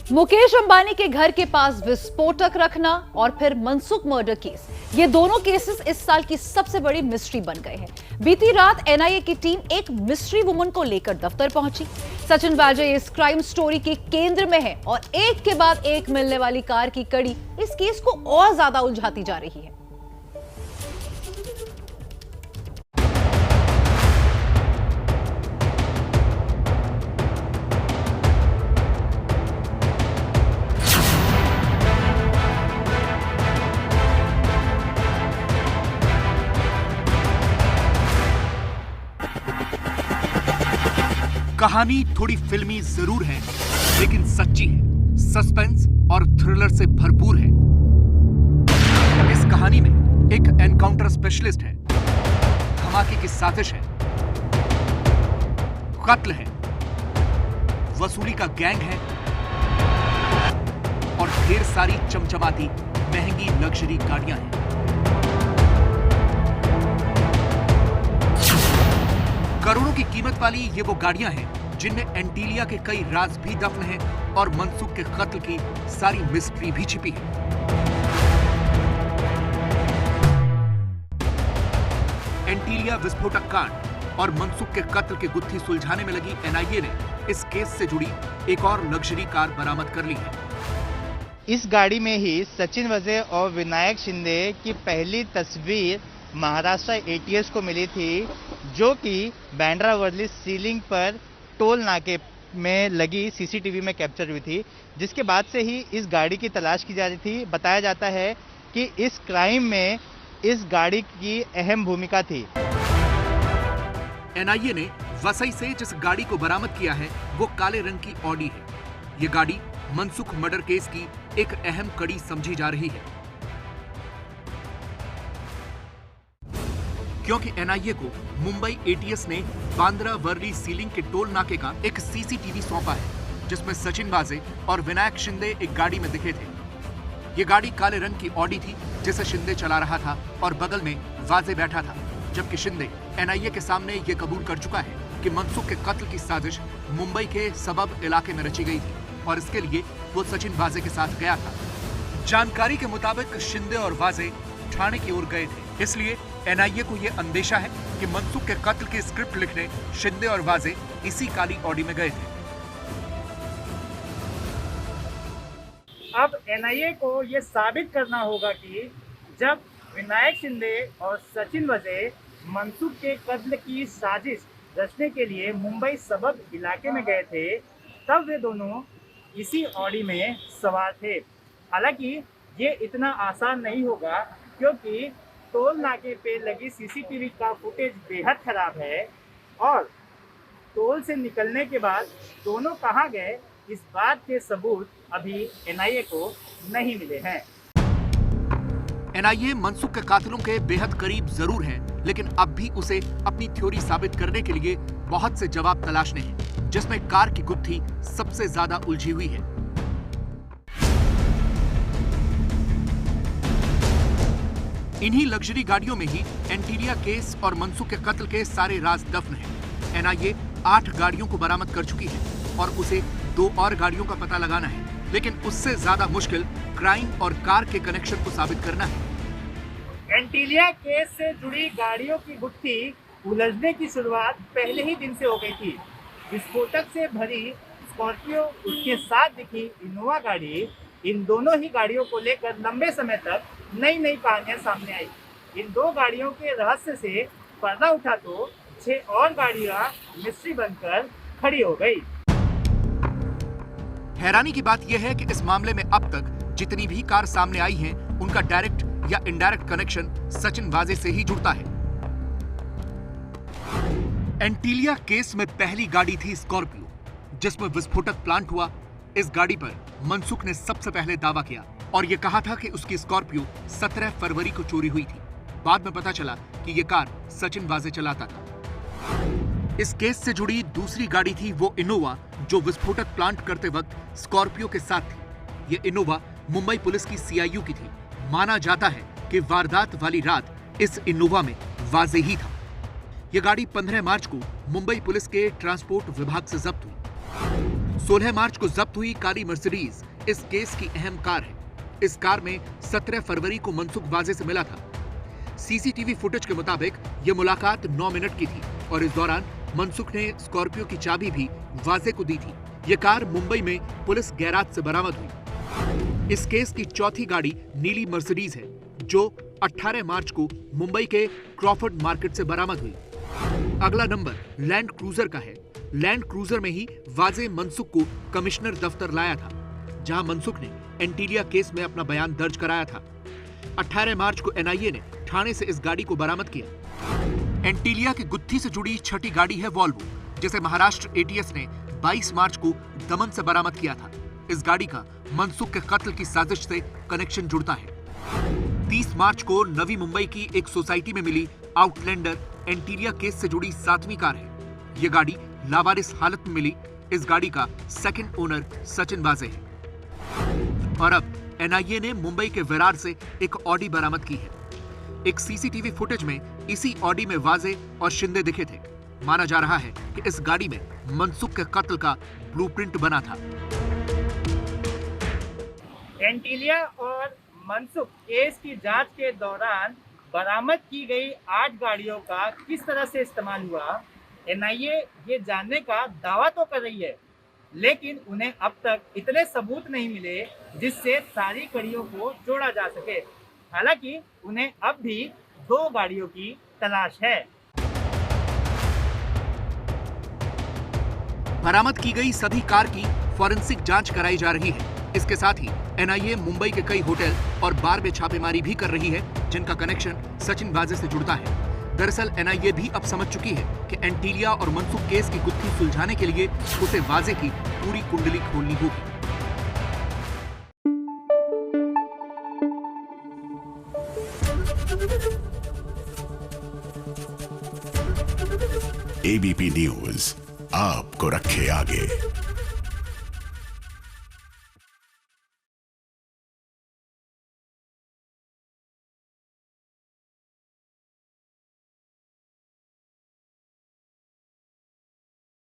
मुकेश अंबानी के घर के पास विस्फोटक रखना और फिर मनसुख मर्डर केस, ये दोनों केसेस इस साल की सबसे बड़ी मिस्ट्री बन गए हैं। बीती रात एनआईए की टीम एक मिस्ट्री वुमन को लेकर दफ्तर पहुंची। सचिन वाजे इस क्राइम स्टोरी के केंद्र में है और एक के बाद एक मिलने वाली कार की कड़ी इस केस को और ज्यादा उलझाती जा रही है। कहानी थोड़ी फिल्मी जरूर है, लेकिन सच्ची है, सस्पेंस और थ्रिलर से भरपूर है। इस कहानी में एक एनकाउंटर स्पेशलिस्ट है, धमाके की साजिश है, कत्ल है, वसूली का गैंग है और ढेर सारी चमचमाती महंगी लग्जरी गाड़ियां हैं। करोड़ों की कीमत वाली ये वो गाड़ियां हैं जिनमें एंटीलिया के कई राज भी दफन हैं और मनसुख के कत्ल की सारी मिस्ट्री भी छिपी है। एंटीलिया विस्फोटक कांड और मनसुख के कत्ल की गुत्थी सुलझाने में लगी एनआईए ने इस केस से जुड़ी एक और लग्जरी कार बरामद कर ली है। इस गाड़ी में ही सचिन वाजे और विनायक शिंदे की पहली तस्वीर महाराष्ट्र एटीएस को मिली थी, जो कि बांद्रा वर्ली सीलिंग पर टोल नाके में लगी सीसीटीवी में कैप्चर हुई थी, जिसके बाद से ही इस गाड़ी की तलाश की जा रही थी। बताया जाता है कि इस क्राइम में इस गाड़ी की अहम भूमिका थी। एनआईए ने वसई से जिस गाड़ी को बरामद किया है वो काले रंग की ऑडी है। ये गाड़ी मनसुख मर्डर केस की एक अहम कड़ी समझी जा रही है, क्योंकि एनआईए को मुंबई एटीएस ने बांद्रा वर्ली सीलिंग के टोल नाके का एक सीसीटीवी सौंपा है, जिसमें सचिन वाजे और विनायक शिंदे एक गाड़ी में दिखे थे। ये गाड़ी काले रंग की ऑडी थी, जिसे शिंदे चला रहा था और बगल में वाजे बैठा था, जबकि शिंदे एनआईए के सामने ये कबूल कर चुका है कि मनसुख के कत्ल की साजिश मुंबई के सबब इलाके में रची गई थी और इसके लिए वो सचिन वाजे के साथ गया था। जानकारी के मुताबिक शिंदे और वाजे ठाणे की ओर गए थे, इसलिए एनआईए को यह अंदेशा है कि मनसुख के कत्ल की स्क्रिप्ट लिखने शिंदे और वाजे इसी काली ऑडी में गए थे। अब एनआईए को यह साबित करना होगा कि जब विनायक शिंदे और सचिन वाजे मनसुख के कत्ल की साजिश रचने के लिए मुंबई सबब इलाके में गए थे, तब वे दोनों इसी ऑडी में सवार थे। हालांकि ये इतना आसान नहीं होगा, क्योंकि टोल नाके पे लगी सीसीटीवी का फुटेज बेहद खराब है और टोल से निकलने के बाद दोनों कहां गए, इस बात के सबूत अभी एनआईए को नहीं मिले हैं। एनआईए मनसुख के कातिलों के बेहद करीब जरूर है, लेकिन अब भी उसे अपनी थ्योरी साबित करने के लिए बहुत से जवाब तलाशने हैं, जिसमें कार की गुत्थी सबसे ज्यादा उलझी हुई है। इन्हीं लग्जरी गाड़ियों में ही एंटीलिया केस और मनसुख के कत्ल के सारे राज दफन हैं। एनआईए 8 गाड़ियों को बरामद कर चुकी है और उसे 2 और गाड़ियों का पता लगाना है, लेकिन उससे ज्यादा मुश्किल क्राइम और कार के कनेक्शन को साबित करना है। एंटीलिया केस से जुड़ी गाड़ियों की गुत्थी उलझने की शुरुआत पहले ही दिन से हो गई थी। विस्फोटक से भरी स्कॉर्पियो, उसके साथ दिखी इनोवा गाड़ी, इन दोनों ही गाड़ियों को लेकर लंबे समय तक नई नई कहानियां सामने आई। इन 2 गाड़ियों के रहस्य से पर्दा उठा तो 6 और गाड़ियां मिस्ट्री बनकर खड़ी हो गई। हैरानी की बात यह है कि इस मामले में अब तक जितनी भी कार सामने आई हैं, उनका डायरेक्ट या इनडायरेक्ट कनेक्शन सचिन वाजे से ही जुड़ता है। एंटीलिया केस में पहली गाड़ी थी स्कॉर्पियो, जिसमें विस्फोटक प्लांट हुआ। इस गाड़ी पर मनसुख ने सबसे पहले दावा किया और यह कहा था कि उसकी स्कॉर्पियो 17 फरवरी को चोरी हुई थी। बाद में पता चला कि यह कार सचिन वाजे चलाता था। इस केस से जुड़ी दूसरी गाड़ी थी वो इनोवा, जो विस्फोटक प्लांट करते वक्त स्कॉर्पियो के साथ थी। ये इनोवा मुंबई पुलिस की सीआईयू की थी। माना जाता है कि वारदात वाली रात इस इनोवा में वाजे ही था। यह गाड़ी 15 मार्च को मुंबई पुलिस के ट्रांसपोर्ट विभाग से जब्त हुई। 16 मार्च को जब्त हुई काली मर्सिडीज इस केस की अहम कार है। इस कार में 17 फरवरी को मनसुख वाजे से मिला था। सीसीटीवी फुटेज के मुताबिक ये मुलाकात 9 मिनट की थी और इस दौरान मनसुख ने स्कॉर्पियो की चाबी भी वाजे को दी थी। ये कार मुंबई में पुलिस गैराज से बरामद हुई। इस केस की चौथी गाड़ी नीली मर्सिडीज है जो 18 मार्च को मुंबई के क्रॉफर्ड मार्केट से बरामद हुई। अगला नंबर लैंड क्रूजर का है। लैंड क्रूजर में ही वाजे मनसुख को कमिश्नर दफ्तर लाया था, जहां मनसुख ने एंटीलिया केस में अपना बयान दर्ज कराया था। 18 मार्च को एनआईए ने ठाणे से इस गाड़ी को बरामद किया। एंटीलिया की गुत्थी से जुड़ी छठी गाड़ी है वॉल्वो, जिसे महाराष्ट्र एटीएस ने 22 मार्च को दमन से बरामद किया था। इस गाड़ी का मनसुख के कत्ल की साजिश से कनेक्शन जुड़ता है। 30 मार्च को नवी मुंबई की एक सोसाइटी में मिली आउटलैंडर एंटीलिया केस से जुड़ी 7वीं कार है। यह गाड़ी लावारिस हालत में मिली। इस गाड़ी का सेकंड ओनर सचिन वाजे है। और अब एनआईए ने मुंबई के विरार से एक ऑडी बरामद की है। एक सीसीटीवी फुटेज में इसी ऑडी में वाजे और शिंदे दिखे थे। माना जा रहा है कि इस गाड़ी में मनसुख के कत्ल का ब्लूप्रिंट बना था। एंटीलिया और मनसुख केस की जांच के दौरान बरामद की गई 8 गाड़ियों का किस तरह से इस्तेमाल हुआ, एनआईए ये जानने का दावा तो कर रही है, लेकिन उन्हें अब तक इतने सबूत नहीं मिले जिससे सारी कड़ियों को जोड़ा जा सके। हालांकि उन्हें अब भी 2 गाड़ियों की तलाश है। बरामद की गई सभी कार की फॉरेंसिक जांच कराई जा रही है। इसके साथ ही एनआईए मुंबई के कई होटल और बार में छापेमारी भी कर रही है, जिनका कनेक्शन सचिन वाजे से जुड़ता है। दरअसल एनआईए भी अब समझ चुकी है कि एंटीलिया और मनसुख केस की गुत्थी सुलझाने के लिए उसे वाजे की पूरी कुंडली खोलनी होगी। एबीपी न्यूज आपको रखे आगे।